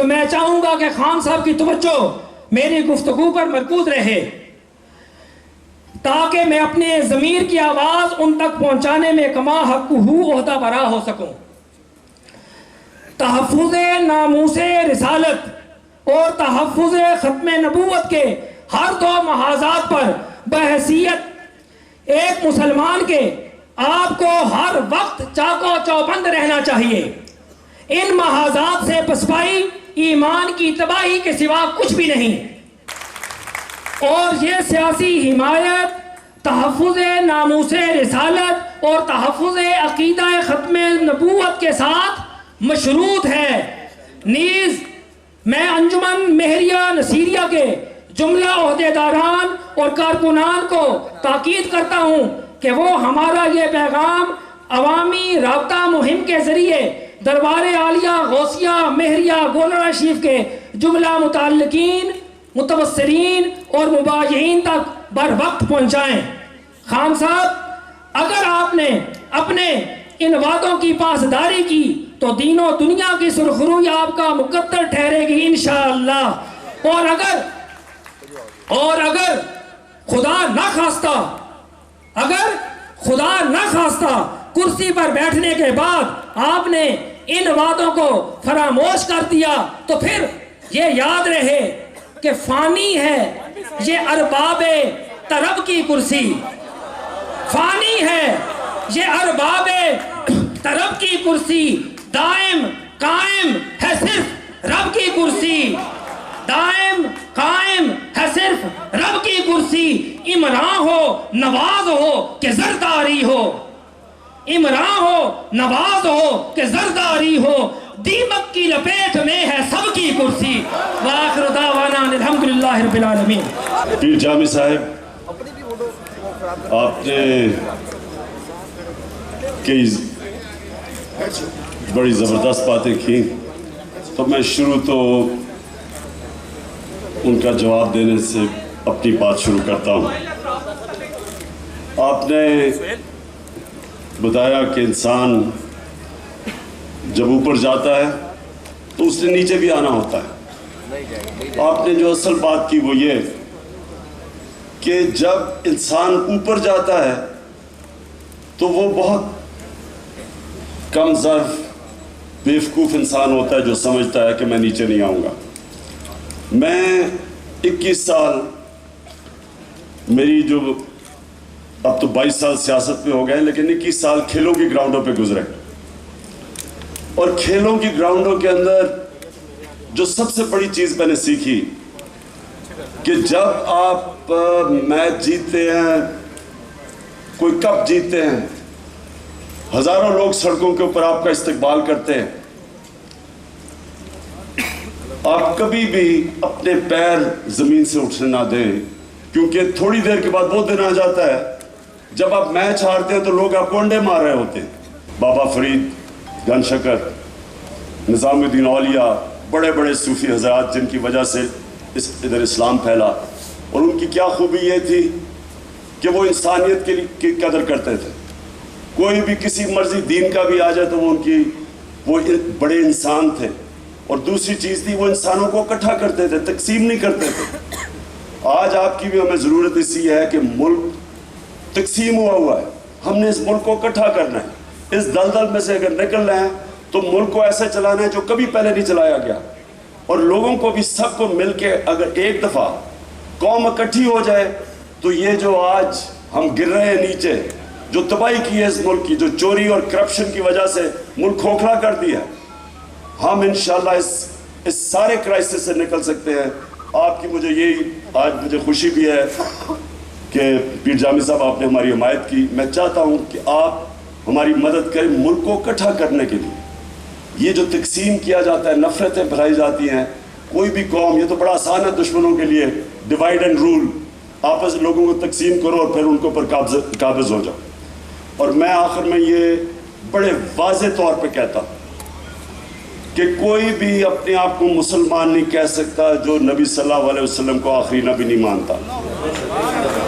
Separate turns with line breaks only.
تو میں چاہوں گا کہ خان صاحب کی توجہ میری گفتگو پر مرکوز رہے تاکہ میں اپنے ضمیر کی آواز ان تک پہنچانے میں کما حق عہدہ برا ہو سکوں۔ تحفظ ناموس رسالت اور تحفظ ختم نبوت کے ہر دو محاذات پر بحیثیت ایک مسلمان کے آپ کو ہر وقت چاقو چوبند رہنا چاہیے۔ ان محاذات سے پسپائی ایمان کی تباہی کے سوا کچھ بھی نہیں، اور یہ سیاسی حمایت تحفظ ناموس رسالت اور تحفظ عقیدہ ختم نبوت کے ساتھ مشروط ہے۔ نیز میں انجمن مہریہ نصیریہ کے جملہ عہدیداران اور کارکنان کو تاکید کرتا ہوں کہ وہ ہمارا یہ پیغام عوامی رابطہ مہم کے ذریعے دربار عالیہ غوثیہ مہریہ گولڑا شریف کے جملہ متعلقین، متبصرین اور مباجعین تک بر وقت پہنچائیں۔ خان صاحب، اگر آپ نے اپنے ان وعدوں کی پاسداری کی تو دین و دنیا کی سرخروئی آپ کا مقدر ٹھہرے گی انشاءاللہ۔ اور اگر خدا نہ خواستہ کرسی پر بیٹھنے کے بعد آپ نے ان وعدوں کو فراموش کر دیا تو پھر یہ یاد رہے کہ فانی ہے یہ ارباب طرب کی کرسی، فانی ہے یہ ارباب طرب کی کرسی، دائم قائم ہے صرف رب کی کرسی، دائم قائم ہے صرف رب کی کرسی۔ عمراں ہو نواز ہو کہ زرداری ہو، عمراں ہو نواز ہو کہ زرداری ہو، دیمک کی لپیٹ میں ہے سب کی کرسی۔ وآخر دعوانا الحمدللہ رب العالمین۔
پیر جامی صاحب، آپ نے کئی بڑی زبردست باتیں کی، تو میں شروع تو ان کا جواب دینے سے اپنی بات شروع کرتا ہوں۔ آپ نے بتایا کہ انسان جب اوپر جاتا ہے تو اس نے نیچے بھی آنا ہوتا ہے۔ آپ نے جو اصل بات کی وہ یہ کہ جب انسان اوپر جاتا ہے تو وہ بہت کم ظرف بیوقوف انسان ہوتا ہے جو سمجھتا ہے کہ میں نیچے نہیں آؤں گا۔ میں 21 سال، میری جو اب تو 22 سال سیاست میں ہو گئے، لیکن 21 سال کھیلوں کی گراؤنڈوں پہ گزرے، اور کھیلوں کی گراؤنڈوں کے اندر جو سب سے بڑی چیز میں نے سیکھی کہ جب آپ میچ جیتتے ہیں، کوئی کپ جیتتے ہیں، ہزاروں لوگ سڑکوں کے اوپر آپ کا استقبال کرتے ہیں، آپ کبھی بھی اپنے پیر زمین سے اٹھنے نہ دیں، کیونکہ تھوڑی دیر کے بعد وہ دن آ جاتا ہے جب آپ میچ ہارتے ہیں تو لوگ آپ کو انڈے مار رہے ہوتے ہیں۔ بابا فرید، گن شکر، نظام الدین اولیاء، بڑے بڑے صوفی حضرات جن کی وجہ سے ادھر اسلام پھیلا، اور ان کی کیا خوبی یہ تھی کہ وہ انسانیت کی قدر کرتے تھے۔ کوئی بھی کسی مرضی دین کا بھی آ جائے تو وہ بڑے انسان تھے، اور دوسری چیز تھی وہ انسانوں کو اکٹھا کرتے تھے، تقسیم نہیں کرتے تھے۔ آج آپ کی بھی ہمیں ضرورت اسی ہے کہ ملک تقسیم ہوا ہے، ہم نے اس ملک کو اکٹھا کرنا ہے۔ اس دلدل میں سے اگر نکلنا ہے تو ملک کو ایسے چلانا ہے جو کبھی پہلے نہیں چلایا گیا، اور لوگوں کو بھی سب کو مل کے اگر ایک دفعہ قوم اکٹھی ہو جائے تو یہ جو آج ہم گر رہے ہیں نیچے، جو تباہی کی ہے اس ملک کی، جو چوری اور کرپشن کی وجہ سے ملک کھوکھلا کر دیا، ہم انشاءاللہ اس سارے کرائسس سے نکل سکتے ہیں۔ آپ کی آج مجھے خوشی بھی ہے کہ پیر جامی صاحب آپ نے ہماری حمایت کی۔ میں چاہتا ہوں کہ آپ ہماری مدد کریں ملک کو اکٹھا کرنے کے لیے۔ یہ جو تقسیم کیا جاتا ہے، نفرتیں پھیلائی جاتی ہیں، کوئی بھی قوم، یہ تو بڑا آسان ہے دشمنوں کے لیے، ڈیوائیڈ اینڈ رول، آپس لوگوں کو تقسیم کرو اور پھر ان کے اوپر قابض ہو جاؤ۔ اور میں آخر میں یہ بڑے واضح طور پہ کہتا ہوں کہ کوئی بھی اپنے آپ کو مسلمان نہیں کہہ سکتا جو نبی صلی اللہ علیہ وسلم کو آخری نبی نہیں مانتا۔